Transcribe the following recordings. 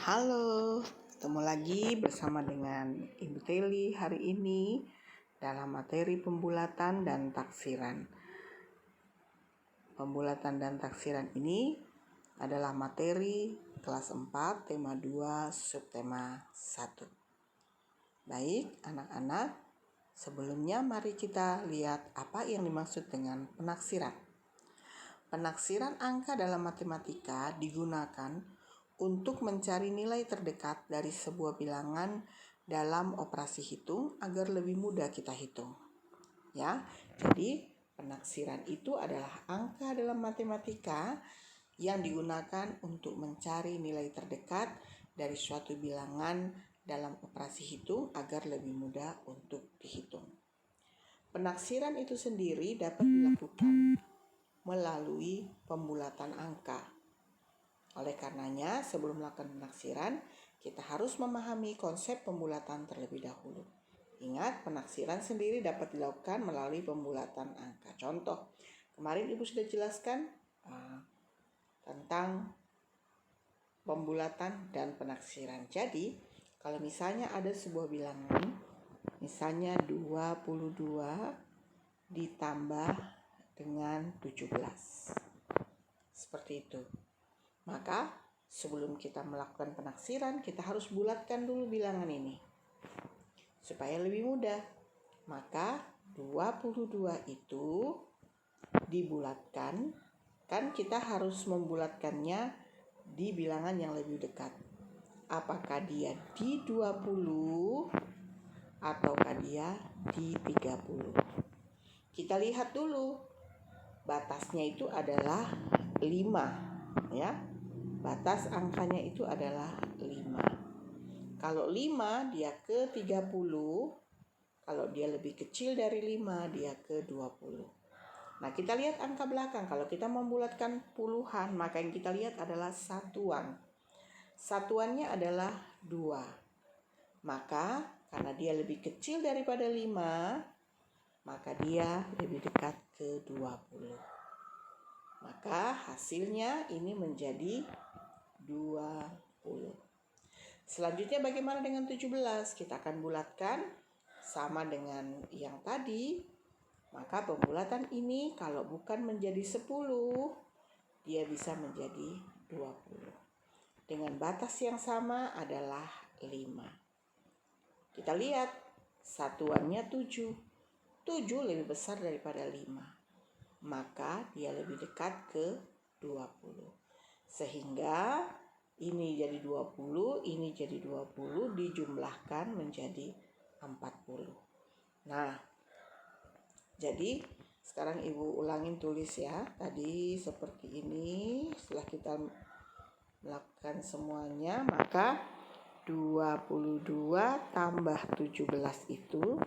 Halo, ketemu lagi bersama dengan Ibu Teli hari ini dalam materi pembulatan dan taksiran. Pembulatan dan taksiran ini adalah materi kelas 4, tema 2, subtema 1. Baik, anak-anak, sebelumnya mari kita lihat apa yang dimaksud dengan penaksiran. Penaksiran angka dalam matematika digunakan untuk mencari nilai terdekat dari sebuah bilangan dalam operasi hitung agar lebih mudah kita hitung. Ya, jadi penaksiran itu adalah angka dalam matematika yang digunakan untuk mencari nilai terdekat dari suatu bilangan dalam operasi hitung agar lebih mudah untuk dihitung. Penaksiran itu sendiri dapat dilakukan melalui pembulatan angka. Oleh karenanya, sebelum melakukan penaksiran, kita harus memahami konsep pembulatan terlebih dahulu. Ingat, penaksiran sendiri dapat dilakukan melalui pembulatan angka. Contoh, kemarin Ibu sudah jelaskan tentang pembulatan dan penaksiran. Jadi, kalau misalnya ada sebuah bilangan, misalnya 22 ditambah dengan 17. Seperti itu. Maka sebelum kita melakukan penaksiran, kita harus bulatkan dulu bilangan ini supaya lebih mudah. Maka 22 itu dibulatkan, kan kita harus membulatkannya di bilangan yang lebih dekat. Apakah dia di 20 ataukah dia di 30? Kita lihat dulu. Batasnya itu adalah 5, ya. Batas angkanya itu adalah 5. Kalau 5 dia ke 30, kalau dia lebih kecil dari 5 dia ke 20. Nah, kita lihat angka belakang. Kalau kita membulatkan puluhan, maka yang kita lihat adalah satuan. Satuannya adalah 2. Maka karena dia lebih kecil daripada 5, maka dia lebih dekat ke 20. Maka hasilnya ini menjadi 20. Selanjutnya bagaimana dengan 17? Kita akan bulatkan sama dengan yang tadi. Maka pembulatan ini kalau bukan menjadi 10, dia bisa menjadi 20. Dengan batas yang sama adalah 5. Kita lihat satuannya 7. 7 lebih besar daripada 5. Maka dia lebih dekat ke 20. Sehingga ini jadi 20, ini jadi 20, dijumlahkan menjadi 40. Nah, jadi sekarang Ibu ulangin tulis ya. Tadi seperti ini. Setelah kita melakukan semuanya, maka 22 tambah 17 itu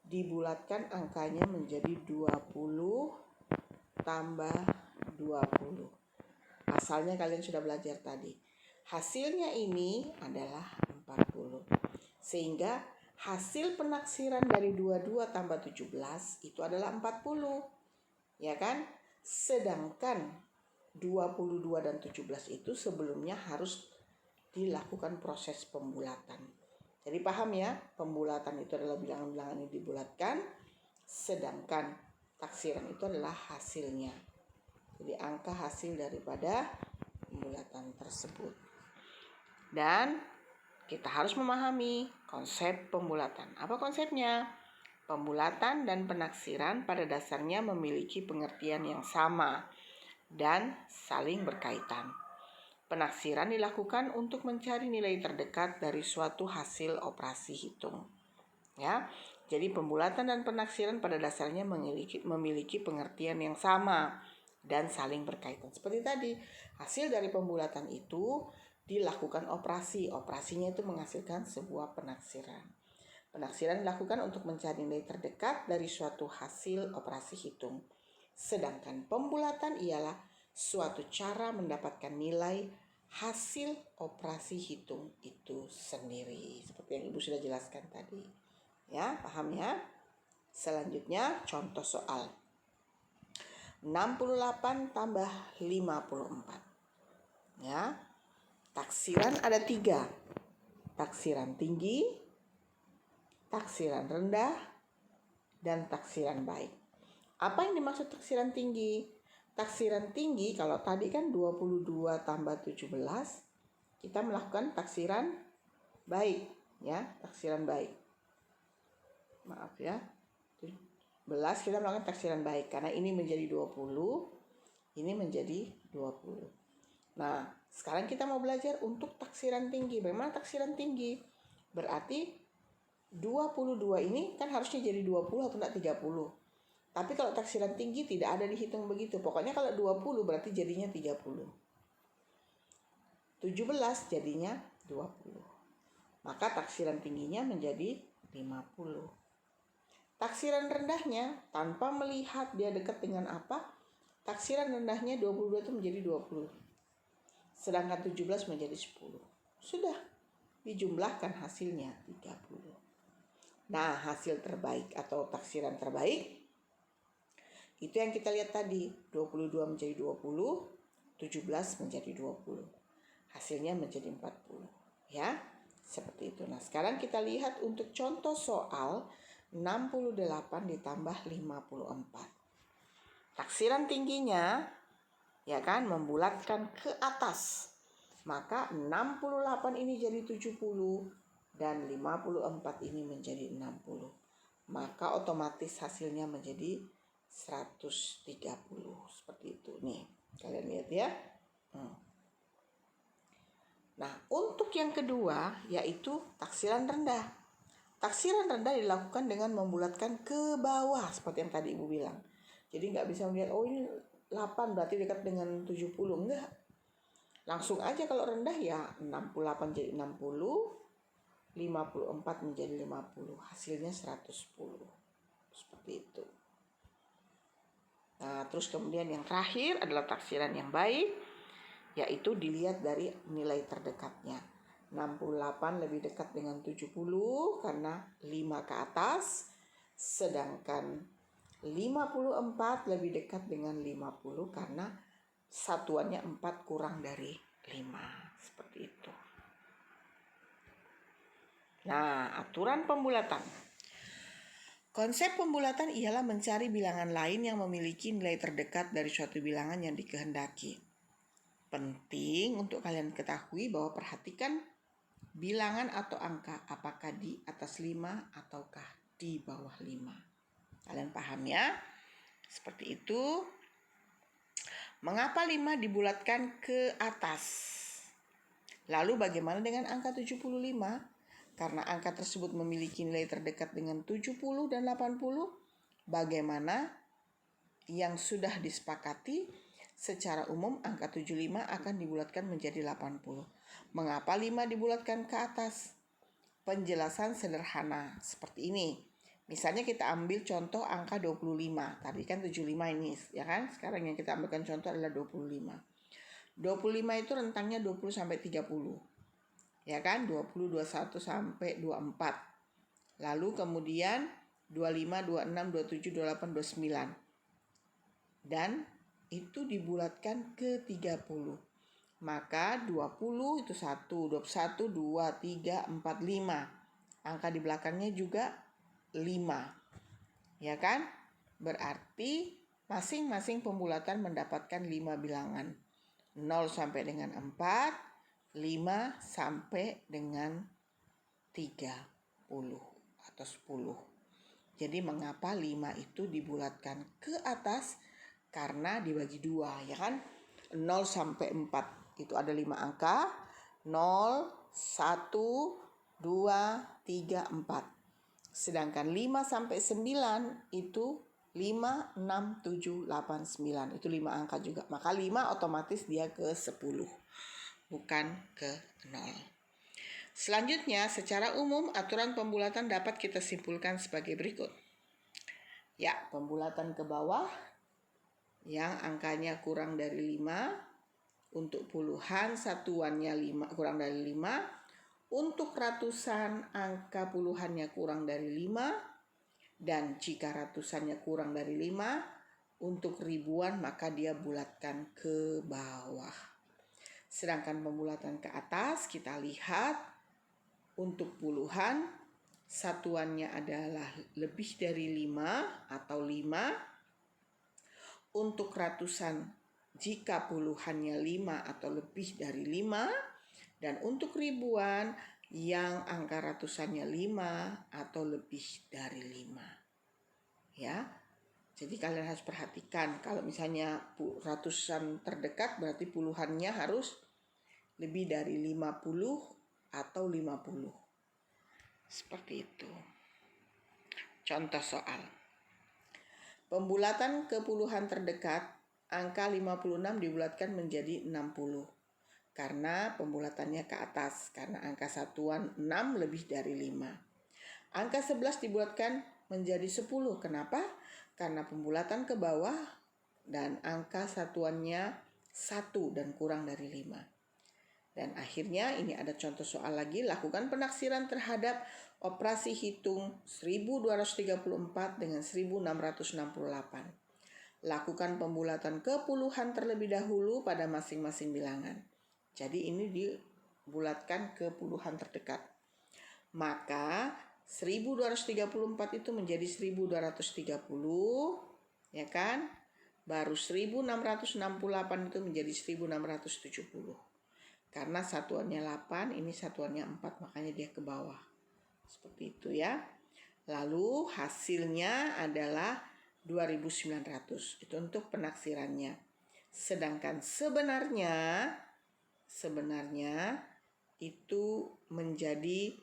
dibulatkan angkanya menjadi 20 tambah 20. Asalnya kalian sudah belajar tadi. Hasilnya ini adalah 40. Sehingga hasil penaksiran dari 22 tambah 17 itu adalah 40. Ya kan? Sedangkan 22 dan 17 itu sebelumnya harus dilakukan proses pembulatan. Jadi paham ya, pembulatan itu adalah bilangan-bilangan yang dibulatkan, sedangkan taksiran itu adalah hasilnya. Jadi angka hasil daripada pembulatan tersebut. Dan kita harus memahami konsep pembulatan. Apa konsepnya? Pembulatan dan penaksiran pada dasarnya memiliki pengertian yang sama dan saling berkaitan. Penaksiran dilakukan untuk mencari nilai terdekat dari suatu hasil operasi hitung. Ya, jadi pembulatan dan penaksiran pada dasarnya memiliki pengertian yang sama dan saling berkaitan. Seperti tadi, hasil dari pembulatan itu dilakukan operasi. Operasinya itu menghasilkan sebuah penaksiran. Penaksiran dilakukan untuk mencari nilai terdekat dari suatu hasil operasi hitung. Sedangkan pembulatan ialah suatu cara mendapatkan nilai hasil operasi hitung itu sendiri. Seperti yang Ibu sudah jelaskan tadi. Ya, paham ya? Selanjutnya contoh soal. 68 tambah 54. Ya. Taksiran ada 3. Taksiran tinggi, taksiran rendah, dan taksiran baik. Apa yang dimaksud taksiran tinggi? Taksiran tinggi kalau tadi kan 22 tambah 17, kita melakukan taksiran baik, ya, taksiran baik. Maaf ya. 11 kita melakukan taksiran baik karena ini menjadi 20, ini menjadi 20. Nah, sekarang kita mau belajar untuk taksiran tinggi. Bagaimana taksiran tinggi? Berarti 22 ini kan harusnya jadi 20 atau enggak 30. Tapi kalau taksiran tinggi tidak ada dihitung begitu. Pokoknya kalau 20 berarti jadinya 30. 17 jadinya 20. Maka taksiran tingginya menjadi 50. Taksiran rendahnya tanpa melihat dia dekat dengan apa, taksiran rendahnya 22 itu menjadi 20. Sedangkan 17 menjadi 10. Sudah dijumlahkan hasilnya 30. Nah, hasil terbaik atau taksiran terbaik itu yang kita lihat tadi, 22 menjadi 20, 17 menjadi 20. Hasilnya menjadi 40, ya. Seperti itu. Nah, sekarang kita lihat untuk contoh soal 68 ditambah 54. Taksiran tingginya, ya kan, membulatkan ke atas. Maka 68 ini jadi 70 dan 54 ini menjadi 60. Maka otomatis hasilnya menjadi 130. Seperti itu. Nih, kalian lihat ya. Nah, untuk yang kedua yaitu taksiran rendah. Taksiran rendah dilakukan dengan membulatkan ke bawah seperti yang tadi Ibu bilang. Jadi nggak bisa melihat, oh ini 8 berarti dekat dengan 70. Enggak. Langsung aja kalau rendah ya 68 jadi 60, 54 menjadi 50. Hasilnya 110. Seperti itu. Nah, terus kemudian yang terakhir adalah taksiran yang baik, yaitu dilihat dari nilai terdekatnya. 68 lebih dekat dengan 70 karena 5 ke atas, sedangkan 54 lebih dekat dengan 50 karena satuannya 4 kurang dari 5. Seperti itu. Nah, aturan pembulatan. Konsep pembulatan ialah mencari bilangan lain yang memiliki nilai terdekat dari suatu bilangan yang dikehendaki. Penting untuk kalian ketahui bahwa perhatikan bilangan atau angka apakah di atas 5 ataukah di bawah 5. Kalian paham ya? Seperti itu. Mengapa 5 dibulatkan ke atas? Lalu bagaimana dengan angka 75? Karena angka tersebut memiliki nilai terdekat dengan 70 dan 80, bagaimana yang sudah disepakati? Secara umum angka 75 akan dibulatkan menjadi 80. Mengapa 5 dibulatkan ke atas? Penjelasan sederhana seperti ini. Misalnya kita ambil contoh angka 25. Tadi kan 75 ini, ya kan? Sekarang yang kita ambilkan contoh adalah 25. 25 itu rentangnya 20 sampai 30. Ya kan? 20, 21 sampai 24. Lalu kemudian 25, 26, 27, 28, 29. Dan itu dibulatkan ke 30. Maka 20 itu 1, 21, 2, 3, 4, 5. Angka di belakangnya juga 5. Ya kan? Berarti masing-masing pembulatan mendapatkan 5 bilangan. 0 sampai dengan 4, 5 sampai dengan 30 atau 10. Jadi mengapa 5 itu dibulatkan ke atas? Karena dibagi 2, ya kan? 0 sampai 4 itu ada 5 angka. 0, 1, 2, 3, 4. Sedangkan 5 sampai 9 itu 5, 6, 7, 8, 9. Itu 5 angka juga. Maka 5 otomatis dia ke 10. Bukan ke 0. Selanjutnya, secara umum aturan pembulatan dapat kita simpulkan sebagai berikut. Ya, pembulatan ke bawah yang angkanya kurang dari 5, untuk puluhan satuannya 5 kurang dari 5, untuk ratusan angka puluhannya kurang dari 5, dan jika ratusannya kurang dari 5, untuk ribuan maka dia bulatkan ke bawah. Sedangkan pembulatan ke atas kita lihat untuk puluhan satuannya adalah lebih dari 5 atau 5. Untuk ratusan jika puluhannya 5 atau lebih dari 5. Dan untuk ribuan yang angka ratusannya 5 atau lebih dari 5. Ya. Jadi kalian harus perhatikan, kalau misalnya ratusan terdekat berarti puluhannya harus lebih dari 50 atau 50. Seperti itu. Contoh soal. Pembulatan ke puluhan terdekat, angka 56 dibulatkan menjadi 60. Karena pembulatannya ke atas, karena angka satuan 6 lebih dari 5. Angka 11 dibulatkan menjadi 10. Kenapa? Karena pembulatan ke bawah dan angka satuannya 1 dan kurang dari 5. Dan akhirnya ini ada contoh soal lagi. Lakukan penaksiran terhadap operasi hitung 1234 dengan 1668. Lakukan pembulatan ke puluhan terlebih dahulu pada masing-masing bilangan. Jadi ini dibulatkan ke puluhan terdekat. Maka 1234 itu menjadi 1230, ya kan? Baru 1668 itu menjadi 1670. Karena satuannya 8, ini satuannya 4, makanya dia ke bawah. Seperti itu ya. Lalu hasilnya adalah 2900. Itu untuk penaksirannya. Sedangkan sebenarnya itu menjadi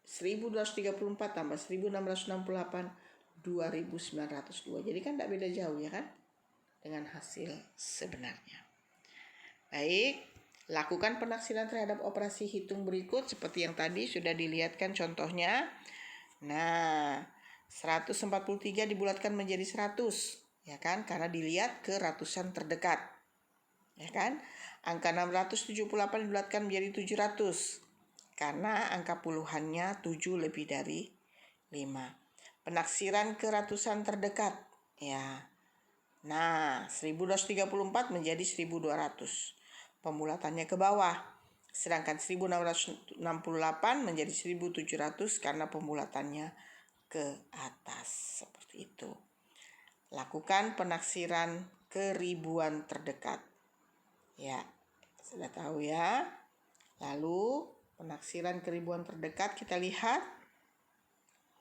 1234 tambah 1668, 2902. Jadi kan tidak beda jauh ya kan dengan hasil sebenarnya. Baik, lakukan penaksiran terhadap operasi hitung berikut seperti yang tadi sudah dilihatkan contohnya. Nah, 143 dibulatkan menjadi 100, ya kan? Karena dilihat ke ratusan terdekat. Ya kan? Angka 678 dibulatkan menjadi 700. Karena angka puluhannya 7 lebih dari 5. Penaksiran ke ratusan terdekat. Ya. Nah, 1234 menjadi 1200. Pembulatannya ke bawah. Sedangkan 1668 menjadi 1700 karena pembulatannya ke atas. Seperti itu. Lakukan penaksiran ke ribuan terdekat. Ya, sudah tahu ya. Lalu penaksiran ke ribuan terdekat kita lihat.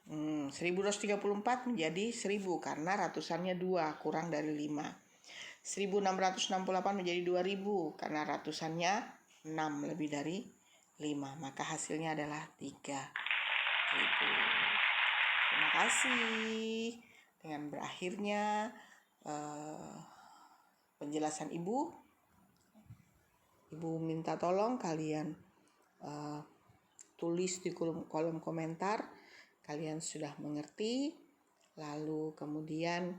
1234 menjadi 1000 karena ratusannya 2 kurang dari 5. 1668 menjadi 2000 karena ratusannya 6 lebih dari 5. Maka hasilnya adalah 3000. Terima kasih. Dengan berakhirnya penjelasan Ibu minta tolong kalian tulis di kolom komentar kalian sudah mengerti, lalu kemudian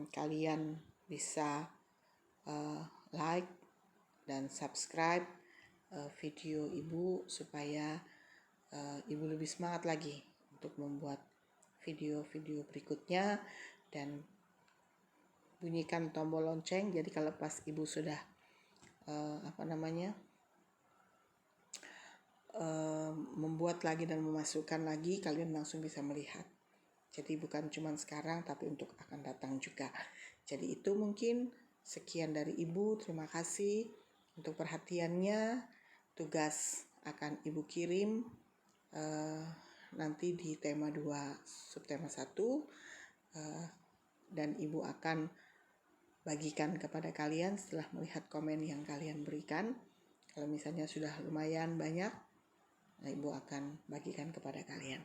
kalian bisa like dan subscribe video Ibu supaya Ibu lebih semangat lagi untuk membuat video-video berikutnya, dan bunyikan tombol lonceng jadi kalau pas Ibu sudah membuat lagi dan memasukkan lagi, kalian langsung bisa melihat. Jadi bukan cuma sekarang tapi untuk akan datang juga. Jadi itu mungkin sekian dari Ibu. Terima kasih untuk perhatiannya. Tugas akan Ibu kirim nanti di tema 2 subtema 1 dan Ibu akan bagikan kepada kalian setelah melihat komen yang kalian berikan. Kalau misalnya sudah lumayan banyak, Ibu akan bagikan kepada kalian.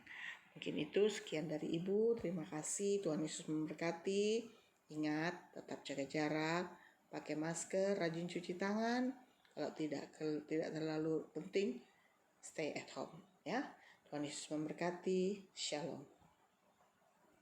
Mungkin itu sekian dari Ibu. Terima kasih. Tuhan Yesus memberkati. Ingat, tetap jaga jarak, pakai masker, rajin cuci tangan. Kalau tidak terlalu penting, stay at home. Ya, Tuhan Yesus memberkati. Shalom.